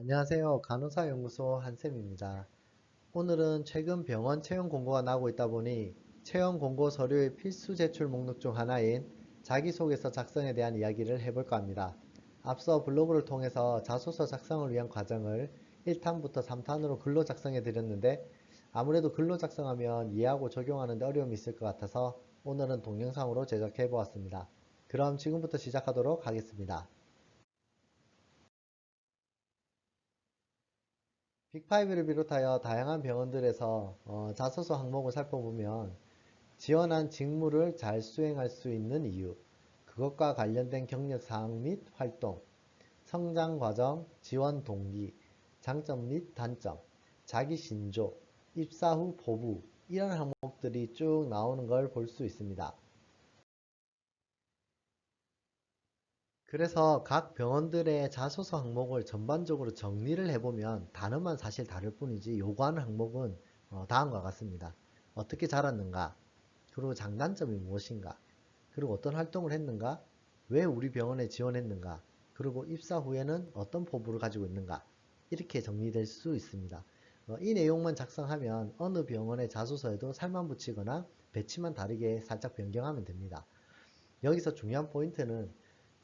안녕하세요. 간호사연구소 한쌤입니다. 오늘은 최근 병원 채용 공고가 나오고 있다 보니 채용 공고 서류의 필수 제출 목록 중 하나인 자기소개서 작성에 대한 이야기를 해볼까 합니다. 앞서 블로그를 통해서 자소서 작성을 위한 과정을 1탄부터 3탄으로 글로 작성해 드렸는데 아무래도 글로 작성하면 이해하고 적용하는 데 어려움이 있을 것 같아서 오늘은 동영상으로 제작해 보았습니다. 그럼 지금부터 시작하도록 하겠습니다. 빅5를 비롯하여 다양한 병원들에서 자소서 항목을 살펴보면 지원한 직무를 잘 수행할 수 있는 이유, 그것과 관련된 경력 사항 및 활동, 성장 과정, 지원 동기, 장점 및 단점, 자기 신조, 입사 후 포부, 이런 항목들이 쭉 나오는 걸 볼 수 있습니다. 그래서 각 병원들의 자소서 항목을 전반적으로 정리를 해보면 단어만 사실 다를 뿐이지 요구하는 항목은 다음과 같습니다. 어떻게 자랐는가? 그리고 장단점이 무엇인가? 그리고 어떤 활동을 했는가? 왜 우리 병원에 지원했는가? 그리고 입사 후에는 어떤 포부를 가지고 있는가? 이렇게 정리될 수 있습니다. 이 내용만 작성하면 어느 병원의 자소서에도 살만 붙이거나 배치만 다르게 살짝 변경하면 됩니다. 여기서 중요한 포인트는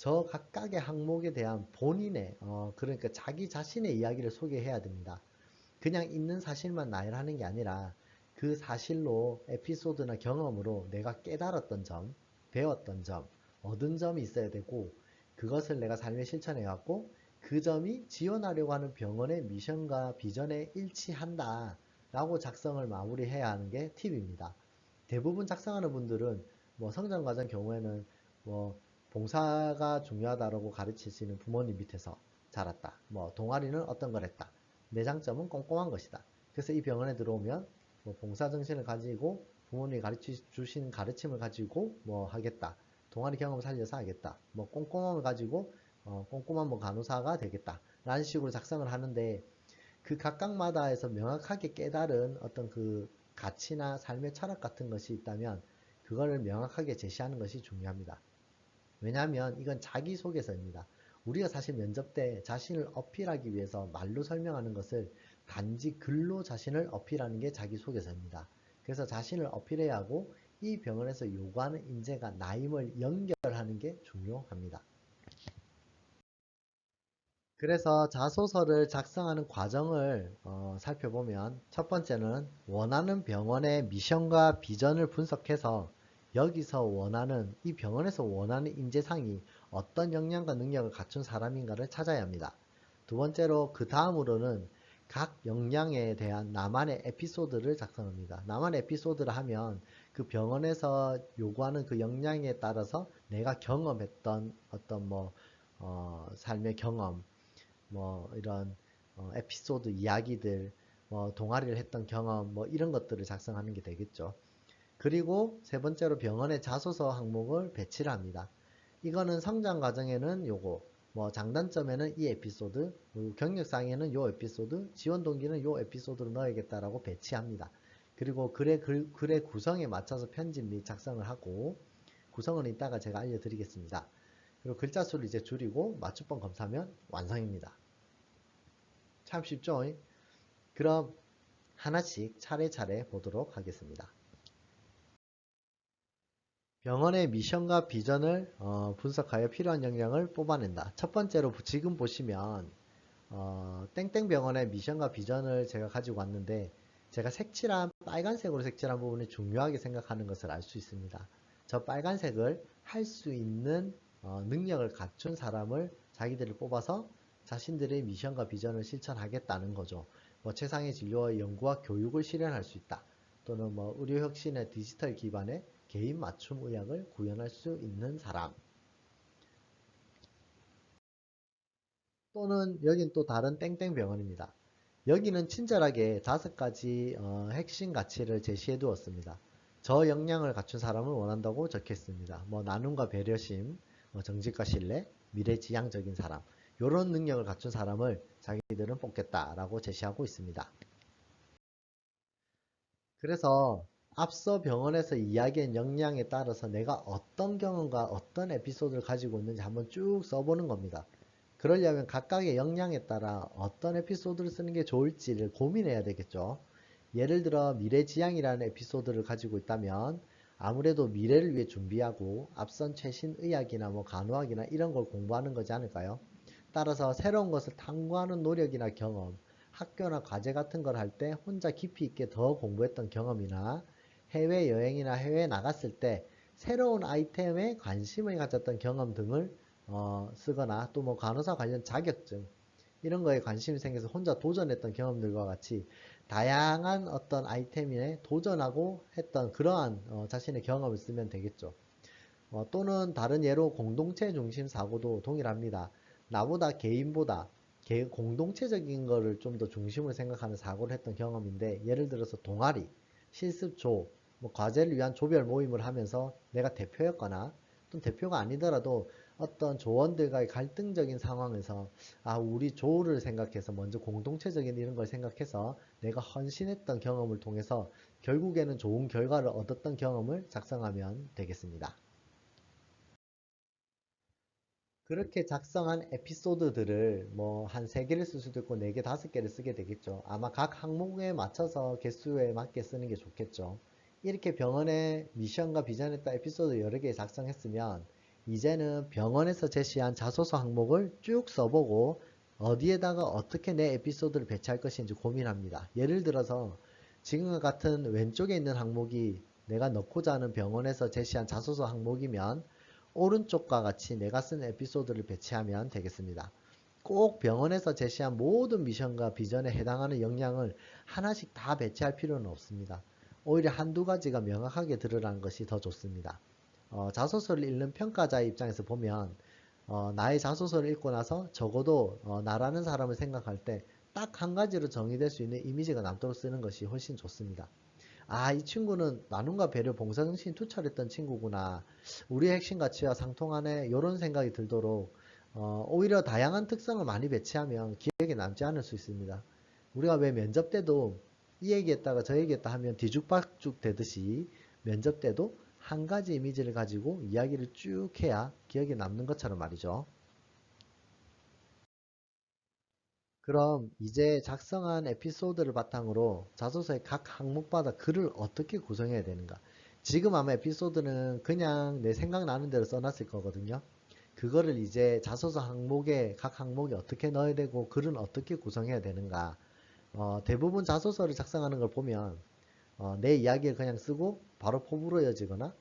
저 각각의 항목에 대한 본인의 그러니까 자기 자신의 이야기를 소개해야 됩니다. 그냥 있는 사실만 나열하는 게 아니라 그 사실로 에피소드나 경험으로 내가 깨달았던 점, 배웠던 점, 얻은 점이 있어야 되고 그것을 내가 삶에 실천해 갖고 그 점이 지원하려고 하는 병원의 미션과 비전에 일치한다 라고 작성을 마무리해야 하는 게 팁입니다. 대부분 작성하는 분들은 뭐 성장 과정 경우에는 뭐 봉사가 중요하다고 가르치시는 부모님 밑에서 자랐다. 뭐 동아리는 어떤 걸 했다. 내 장점은 꼼꼼한 것이다. 그래서 이 병원에 들어오면 뭐 봉사정신을 가지고 부모님이 가르쳐 주신 가르침을 가지고 뭐 하겠다. 동아리 경험을 살려서 하겠다. 뭐 꼼꼼함을 가지고 꼼꼼한 뭐 간호사가 되겠다. 라는 식으로 작성을 하는데 그 각각마다에서 명확하게 깨달은 어떤 그 가치나 삶의 철학 같은 것이 있다면 그거를 명확하게 제시하는 것이 중요합니다. 왜냐하면 이건 자기소개서입니다. 우리가 사실 면접 때 자신을 어필하기 위해서 말로 설명하는 것을 단지 글로 자신을 어필하는 게 자기소개서입니다. 그래서 자신을 어필해야 하고 이 병원에서 요구하는 인재가 나임을 연결하는 게 중요합니다. 그래서 자소서를 작성하는 과정을 살펴보면 첫 번째는 원하는 병원의 미션과 비전을 분석해서 여기서 원하는 이 병원에서 원하는 인재상이 어떤 역량과 능력을 갖춘 사람인가를 찾아야 합니다. 두 번째로 그 다음으로는 각 역량에 대한 나만의 에피소드를 작성합니다. 나만의 에피소드를 하면 그 병원에서 요구하는 그 역량에 따라서 내가 경험했던 어떤 뭐 삶의 경험 뭐 이런 에피소드 이야기들, 뭐 동아리를 했던 경험, 뭐 이런 것들을 작성하는 게 되겠죠. 그리고 세 번째로 병원의 자소서 항목을 배치를 합니다. 이거는 성장 과정에는 요거, 뭐 장단점에는 이 에피소드, 그리고 경력상에는 요 에피소드, 지원 동기는 요 에피소드로 넣어야겠다라고 배치합니다. 그리고 글의 구성에 맞춰서 편집 및 작성을 하고 구성은 이따가 제가 알려드리겠습니다. 그리고 글자 수를 이제 줄이고 맞춤법 검사하면 완성입니다. 참 쉽죠? 그럼 하나씩 차례차례 보도록 하겠습니다. 병원의 미션과 비전을 분석하여 필요한 역량을 뽑아낸다. 첫 번째로 지금 보시면 땡땡병원의 미션과 비전을 제가 가지고 왔는데 제가 색칠한 빨간색으로 색칠한 부분이 중요하게 생각하는 것을 알 수 있습니다. 저 빨간색을 할 수 있는 능력을 갖춘 사람을 자기들을 뽑아서 자신들의 미션과 비전을 실천하겠다는 거죠. 뭐 최상의 진료와 연구와 교육을 실현할 수 있다. 또는 뭐 의료 혁신의 디지털 기반의 개인 맞춤 의학을 구현할 수 있는 사람. 또는 여긴 또 다른 땡땡 병원입니다. 여기는 친절하게 5가지 핵심 가치를 제시해 두었습니다. 저 역량을 갖춘 사람을 원한다고 적혔습니다. 뭐 나눔과 배려심, 정직과 신뢰, 미래지향적인 사람, 이런 능력을 갖춘 사람을 자기들은 뽑겠다라고 제시하고 있습니다. 그래서 앞서 병원에서 이야기한 역량에 따라서 내가 어떤 경험과 어떤 에피소드를 가지고 있는지 한번 쭉 써보는 겁니다. 그러려면 각각의 역량에 따라 어떤 에피소드를 쓰는 게 좋을지를 고민해야 되겠죠. 예를 들어 미래지향이라는 에피소드를 가지고 있다면 아무래도 미래를 위해 준비하고 앞선 최신 의학이나 뭐 간호학이나 이런 걸 공부하는 거지 않을까요? 따라서 새로운 것을 탐구하는 노력이나 경험, 학교나 과제 같은 걸 할 때 혼자 깊이 있게 더 공부했던 경험이나 해외여행이나 해외에 나갔을 때 새로운 아이템에 관심을 가졌던 경험 등을 쓰거나 또 뭐 간호사 관련 자격증 이런 거에 관심이 생겨서 혼자 도전했던 경험들과 같이 다양한 어떤 아이템에 도전하고 했던 그러한 자신의 경험을 쓰면 되겠죠. 또는 다른 예로 공동체 중심 사고도 동일합니다. 나보다 개인보다 공동체적인 거를 좀 더 중심으로 생각하는 사고를 했던 경험인데 예를 들어서 동아리, 실습조, 뭐 과제를 위한 조별 모임을 하면서 내가 대표였거나 또 대표가 아니더라도 어떤 조원들과의 갈등적인 상황에서 우리 조를 생각해서 먼저 공동체적인 이런 걸 생각해서 내가 헌신했던 경험을 통해서 결국에는 좋은 결과를 얻었던 경험을 작성하면 되겠습니다. 그렇게 작성한 에피소드들을 뭐 한 3개를 쓸 수도 있고 4개, 5개를 쓰게 되겠죠. 아마 각 항목에 맞춰서 개수에 맞게 쓰는 게 좋겠죠. 이렇게 병원의 미션과 비전에 따라 에피소드 여러 개 작성했으면 이제는 병원에서 제시한 자소서 항목을 쭉 써보고 어디에다가 어떻게 내 에피소드를 배치할 것인지 고민합니다. 예를 들어서 지금과 같은 왼쪽에 있는 항목이 내가 넣고자 하는 병원에서 제시한 자소서 항목이면 오른쪽과 같이 내가 쓴 에피소드를 배치하면 되겠습니다. 꼭 병원에서 제시한 모든 미션과 비전에 해당하는 역량을 하나씩 다 배치할 필요는 없습니다. 오히려 한두 가지가 명확하게 드러나는 것이 더 좋습니다. 자소서를 읽는 평가자의 입장에서 보면 나의 자소서를 읽고 나서 적어도 나라는 사람을 생각할 때 딱 한 가지로 정의될 수 있는 이미지가 남도록 쓰는 것이 훨씬 좋습니다. 이 친구는 나눔과 배려, 봉사정신이 투철했던 친구구나. 우리의 핵심 가치와 상통하네. 이런 생각이 들도록 오히려 다양한 특성을 많이 배치하면 기억에 남지 않을 수 있습니다. 우리가 왜 면접 때도 이 얘기했다가 저 얘기했다 하면 뒤죽박죽 되듯이 면접 때도 한 가지 이미지를 가지고 이야기를 쭉 해야 기억에 남는 것처럼 말이죠. 그럼 이제 작성한 에피소드를 바탕으로 자소서의 각 항목마다 글을 어떻게 구성해야 되는가? 지금 아마 에피소드는 그냥 내 생각나는 대로 써놨을 거거든요. 그거를 이제 자소서 항목에 각 항목에 어떻게 넣어야 되고 글은 어떻게 구성해야 되는가? 대부분 자소서를 작성하는 걸 보면 내 이야기를 그냥 쓰고 바로 포부로여지거나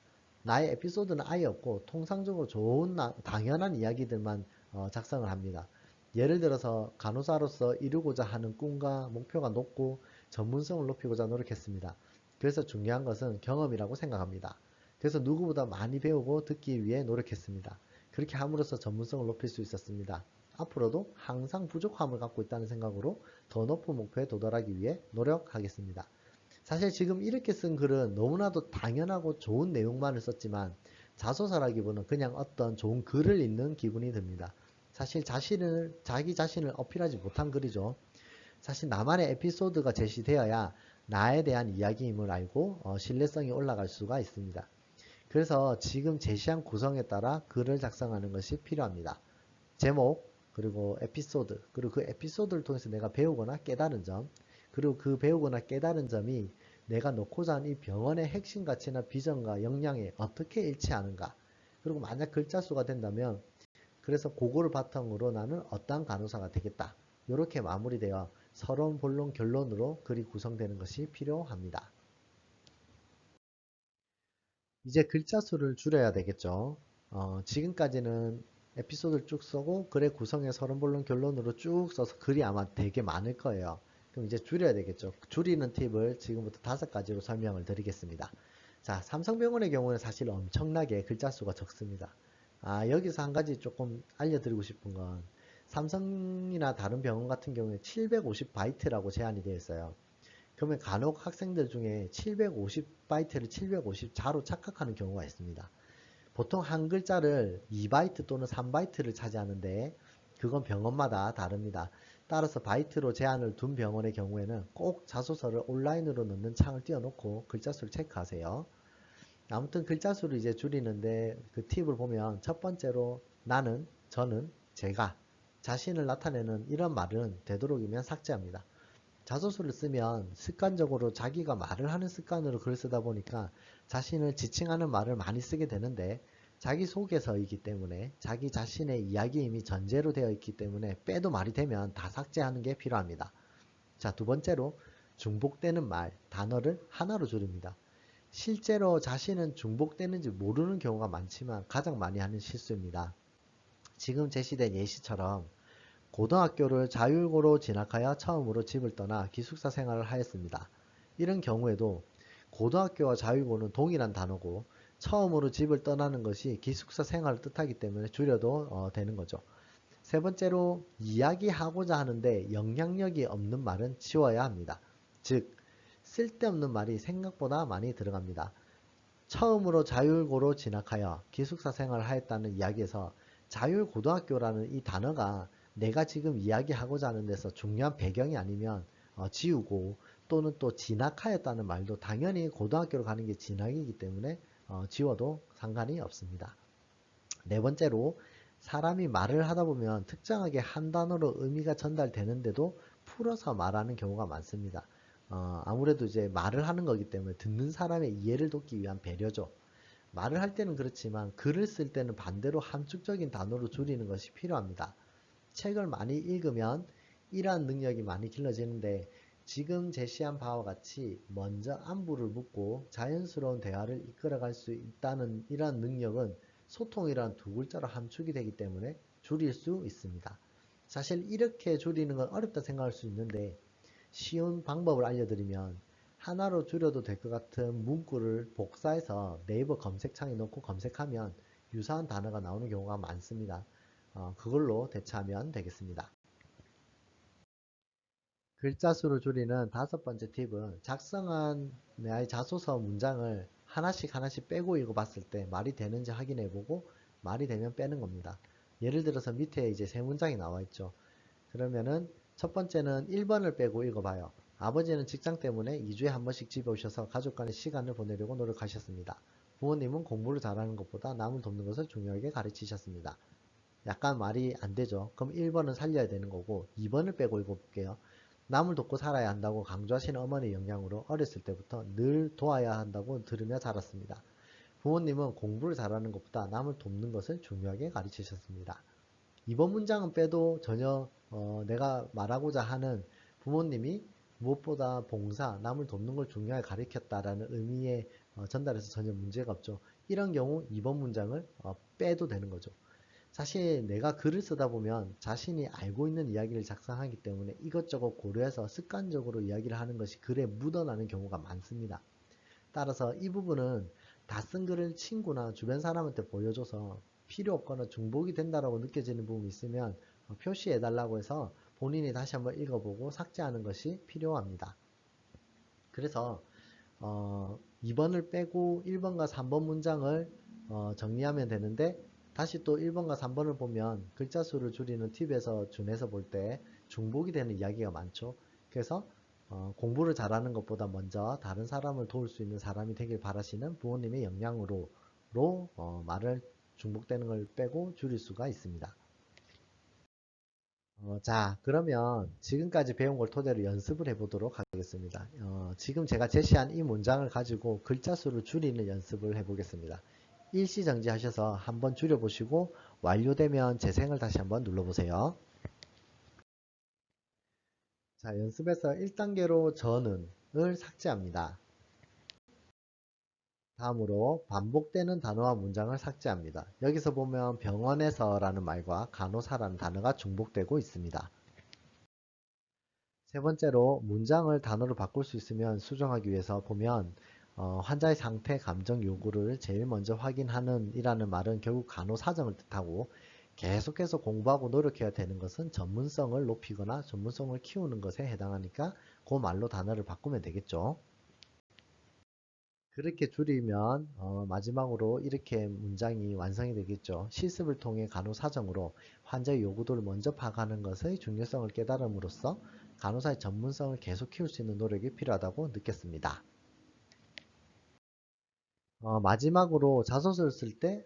나의 에피소드는 아예 없고 통상적으로 좋은 당연한 이야기들만 작성을 합니다. 예를 들어서 간호사로서 이루고자 하는 꿈과 목표가 높고 전문성을 높이고자 노력했습니다. 그래서 중요한 것은 경험이라고 생각합니다. 그래서 누구보다 많이 배우고 듣기 위해 노력했습니다. 그렇게 함으로써 전문성을 높일 수 있었습니다. 앞으로도 항상 부족함을 갖고 있다는 생각으로 더 높은 목표에 도달하기 위해 노력하겠습니다. 사실 지금 이렇게 쓴 글은 너무나도 당연하고 좋은 내용만을 썼지만 자소서라기보다는 그냥 어떤 좋은 글을 읽는 기분이 듭니다. 사실 자기 자신을 어필하지 못한 글이죠. 사실 나만의 에피소드가 제시되어야 나에 대한 이야기임을 알고 신뢰성이 올라갈 수가 있습니다. 그래서 지금 제시한 구성에 따라 글을 작성하는 것이 필요합니다. 제목, 그리고 에피소드, 그리고 그 에피소드를 통해서 내가 배우거나 깨달은 점, 그리고 그 배우거나 깨달은 점이 내가 놓고자 하는 이 병원의 핵심 가치나 비전과 역량에 어떻게 일치하는가. 그리고 만약 글자 수가 된다면 그래서 그거를 바탕으로 나는 어떠한 간호사가 되겠다. 이렇게 마무리되어 서론, 본론, 결론으로 글이 구성되는 것이 필요합니다. 이제 글자 수를 줄여야 되겠죠. 지금까지는 에피소드를 쭉 써고 글의 구성에 서론, 본론, 결론으로 쭉 써서 글이 아마 되게 많을 거예요. 그럼 이제 줄여야 되겠죠. 줄이는 팁을 지금부터 5가지로 설명을 드리겠습니다. 자, 삼성병원의 경우는 사실 엄청나게 글자 수가 적습니다. 여기서 한 가지 조금 알려드리고 싶은 건 삼성이나 다른 병원 같은 경우에 750바이트라고 제한이 되어 있어요. 그러면 간혹 학생들 중에 750바이트를 750자로 착각하는 경우가 있습니다. 보통 한 글자를 2바이트 또는 3바이트를 차지하는데 그건 병원마다 다릅니다. 따라서 바이트로 제한을 둔 병원의 경우에는 꼭 자소서를 온라인으로 넣는 창을 띄워놓고 글자 수를 체크하세요. 아무튼 글자 수를 이제 줄이는데 그 팁을 보면 첫 번째로 나는, 저는, 제가 자신을 나타내는 이런 말은 되도록이면 삭제합니다. 자소서를 쓰면 습관적으로 자기가 말을 하는 습관으로 글을 쓰다 보니까 자신을 지칭하는 말을 많이 쓰게 되는데 자기소개서이기 때문에 자기 자신의 이야기임이 전제로 되어 있기 때문에 빼도 말이 되면 다 삭제하는 게 필요합니다. 자, 두 번째로 중복되는 말, 단어를 하나로 줄입니다. 실제로 자신은 중복되는지 모르는 경우가 많지만 가장 많이 하는 실수입니다. 지금 제시된 예시처럼 고등학교를 자율고로 진학하여 처음으로 집을 떠나 기숙사 생활을 하였습니다. 이런 경우에도 고등학교와 자율고는 동일한 단어고 처음으로 집을 떠나는 것이 기숙사 생활을 뜻하기 때문에 줄여도 되는 거죠. 세 번째로 이야기하고자 하는데 영향력이 없는 말은 지워야 합니다. 즉 쓸데없는 말이 생각보다 많이 들어갑니다. 처음으로 자율고로 진학하여 기숙사 생활을 하였다는 이야기에서 자율고등학교라는 이 단어가 내가 지금 이야기하고자 하는 데서 중요한 배경이 아니면 지우고 또는 또 진학하였다는 말도 당연히 고등학교로 가는 게 진학이기 때문에 지워도 상관이 없습니다. 네 번째로 사람이 말을 하다 보면 특정하게 한 단어로 의미가 전달되는데도 풀어서 말하는 경우가 많습니다. 아무래도 이제 말을 하는 거기 때문에 듣는 사람의 이해를 돕기 위한 배려죠. 말을 할 때는 그렇지만 글을 쓸 때는 반대로 함축적인 단어로 줄이는 것이 필요합니다. 책을 많이 읽으면 이러한 능력이 많이 길러지는데 지금 제시한 바와 같이 먼저 안부를 묻고 자연스러운 대화를 이끌어갈 수 있다는 이러한 능력은 소통이란 두 글자로 함축이 되기 때문에 줄일 수 있습니다. 사실 이렇게 줄이는 건 어렵다 생각할 수 있는데 쉬운 방법을 알려드리면 하나로 줄여도 될 것 같은 문구를 복사해서 네이버 검색창에 넣고 검색하면 유사한 단어가 나오는 경우가 많습니다. 그걸로 대처하면 되겠습니다. 글자 수를 줄이는 다섯 번째 팁은 작성한 나의 자소서 문장을 하나씩 하나씩 빼고 읽어봤을 때 말이 되는지 확인해보고 말이 되면 빼는 겁니다. 예를 들어서 밑에 이제 세 문장이 나와 있죠. 그러면은 첫 번째는 1번을 빼고 읽어봐요. 아버지는 직장 때문에 2주에 한 번씩 집에 오셔서 가족간의 시간을 보내려고 노력하셨습니다. 부모님은 공부를 잘하는 것보다 남을 돕는 것을 중요하게 가르치셨습니다. 약간 말이 안 되죠. 그럼 1번은 살려야 되는 거고 2번을 빼고 읽어볼게요. 남을 돕고 살아야 한다고 강조하시는 어머니의 영향으로 어렸을 때부터 늘 도와야 한다고 들으며 자랐습니다. 부모님은 공부를 잘하는 것보다 남을 돕는 것을 중요하게 가르치셨습니다. 이번 문장은 빼도 전혀 내가 말하고자 하는 부모님이 무엇보다 봉사, 남을 돕는 걸 중요하게 가르쳤다라는 의미에 전달해서 전혀 문제가 없죠. 이런 경우 이번 문장을 빼도 되는 거죠. 사실 내가 글을 쓰다 보면 자신이 알고 있는 이야기를 작성하기 때문에 이것저것 고려해서 습관적으로 이야기를 하는 것이 글에 묻어나는 경우가 많습니다. 따라서 이 부분은 다 쓴 글을 친구나 주변 사람한테 보여줘서 필요 없거나 중복이 된다라고 느껴지는 부분이 있으면 표시해 달라고 해서 본인이 다시 한번 읽어보고 삭제하는 것이 필요합니다. 그래서 2번을 빼고 1번과 3번 문장을 정리하면 되는데 다시 또 1번과 3번을 보면 글자 수를 줄이는 팁에서 준해서 볼 때 중복이 되는 이야기가 많죠. 그래서 공부를 잘하는 것보다 먼저 다른 사람을 도울 수 있는 사람이 되길 바라시는 부모님의 역량으로 말을 중복되는 걸 빼고 줄일 수가 있습니다. 자, 그러면 지금까지 배운 걸 토대로 연습을 해보도록 하겠습니다. 지금 제가 제시한 이 문장을 가지고 글자 수를 줄이는 연습을 해보겠습니다. 일시정지 하셔서 한번 줄여보시고 완료되면 재생을 다시 한번 눌러보세요. 자, 연습에서 1단계로 저는을 삭제합니다. 다음으로 반복되는 단어와 문장을 삭제합니다. 여기서 보면 병원에서라는 말과 간호사라는 단어가 중복되고 있습니다. 세 번째로 문장을 단어로 바꿀 수 있으면 수정하기 위해서 보면 환자의 상태, 감정, 요구를 제일 먼저 확인하는 이라는 말은 결국 간호사정을 뜻하고 계속해서 공부하고 노력해야 되는 것은 전문성을 높이거나 전문성을 키우는 것에 해당하니까 그 말로 단어를 바꾸면 되겠죠. 그렇게 줄이면 마지막으로 이렇게 문장이 완성이 되겠죠. 실습을 통해 간호사정으로 환자의 요구도를 먼저 파악하는 것의 중요성을 깨달음으로써 간호사의 전문성을 계속 키울 수 있는 노력이 필요하다고 느꼈습니다. 마지막으로 자소서를 쓸 때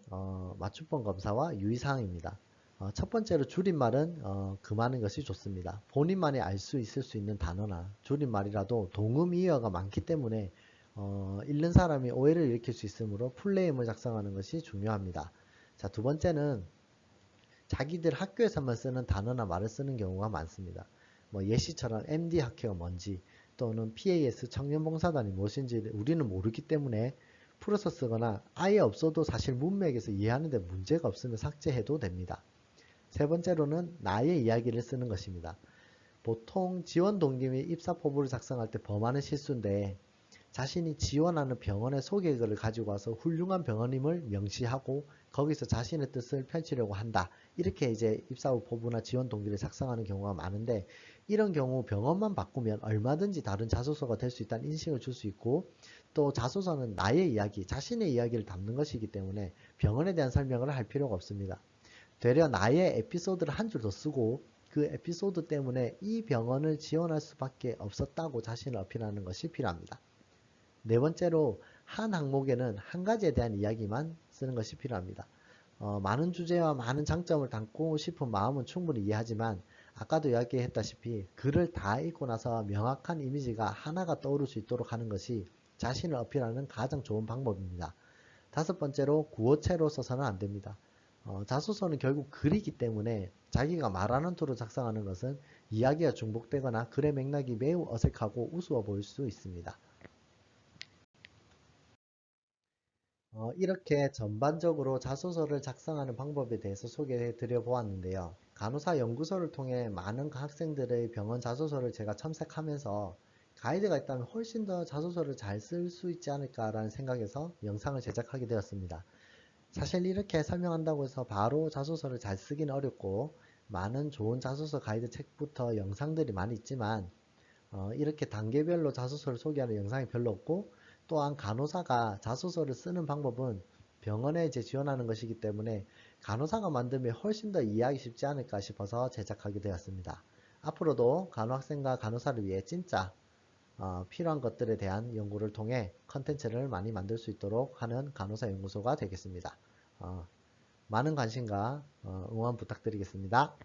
맞춤법 검사와 유의사항입니다. 첫 번째로 줄임말은 금하는 것이 좋습니다. 본인만이 알 수 있을 수 있는 단어나 줄임말이라도 동음이어가 많기 때문에 읽는 사람이 오해를 일으킬 수 있으므로 풀네임을 작성하는 것이 중요합니다. 자, 두 번째는 자기들 학교에서만 쓰는 단어나 말을 쓰는 경우가 많습니다. 뭐 예시처럼 MD 학회가 뭔지 또는 PAS 청년봉사단이 무엇인지 우리는 모르기 때문에 풀어서 쓰거나 아예 없어도 사실 문맥에서 이해하는데 문제가 없으면 삭제해도 됩니다. 세 번째로는 나의 이야기를 쓰는 것입니다. 보통 지원 동기 및 입사 포부를 작성할 때 범하는 실수인데 자신이 지원하는 병원의 소개글을 가지고 와서 훌륭한 병원임을 명시하고 거기서 자신의 뜻을 펼치려고 한다. 이렇게 이제 입사 후 포부나 지원 동기를 작성하는 경우가 많은데 이런 경우 병원만 바꾸면 얼마든지 다른 자소서가 될 수 있다는 인식을 줄 수 있고 또 자소서는 나의 이야기, 자신의 이야기를 담는 것이기 때문에 병원에 대한 설명을 할 필요가 없습니다. 되려 나의 에피소드를 한 줄 더 쓰고 그 에피소드 때문에 이 병원을 지원할 수밖에 없었다고 자신을 어필하는 것이 필요합니다. 네 번째로 한 항목에는 한 가지에 대한 이야기만 쓰는 것이 필요합니다. 많은 주제와 많은 장점을 담고 싶은 마음은 충분히 이해하지만 아까도 이야기했다시피 글을 다 읽고 나서 명확한 이미지가 하나가 떠오를 수 있도록 하는 것이 자신을 어필하는 가장 좋은 방법입니다. 다섯 번째로 구어체로 써서는 안 됩니다. 자소서는 결국 글이기 때문에 자기가 말하는 투로 작성하는 것은 이야기가 중복되거나 글의 맥락이 매우 어색하고 우스워 보일 수 있습니다. 이렇게 전반적으로 자소서를 작성하는 방법에 대해서 소개해 드려 보았는데요. 간호사 연구소를 통해 많은 학생들의 병원 자소서를 제가 첨삭하면서 가이드가 있다면 훨씬 더 자소서를 잘 쓸 수 있지 않을까라는 생각에서 영상을 제작하게 되었습니다. 사실 이렇게 설명한다고 해서 바로 자소서를 잘 쓰기는 어렵고 많은 좋은 자소서 가이드 책부터 영상들이 많이 있지만 이렇게 단계별로 자소서를 소개하는 영상이 별로 없고 또한 간호사가 자소서를 쓰는 방법은 병원에 이제 지원하는 것이기 때문에 간호사가 만들면 훨씬 더 이해하기 쉽지 않을까 싶어서 제작하게 되었습니다. 앞으로도 간호학생과 간호사를 위해 진짜 필요한 것들에 대한 연구를 통해 컨텐츠를 많이 만들 수 있도록 하는 간호사 연구소가 되겠습니다. 많은 관심과 응원 부탁드리겠습니다.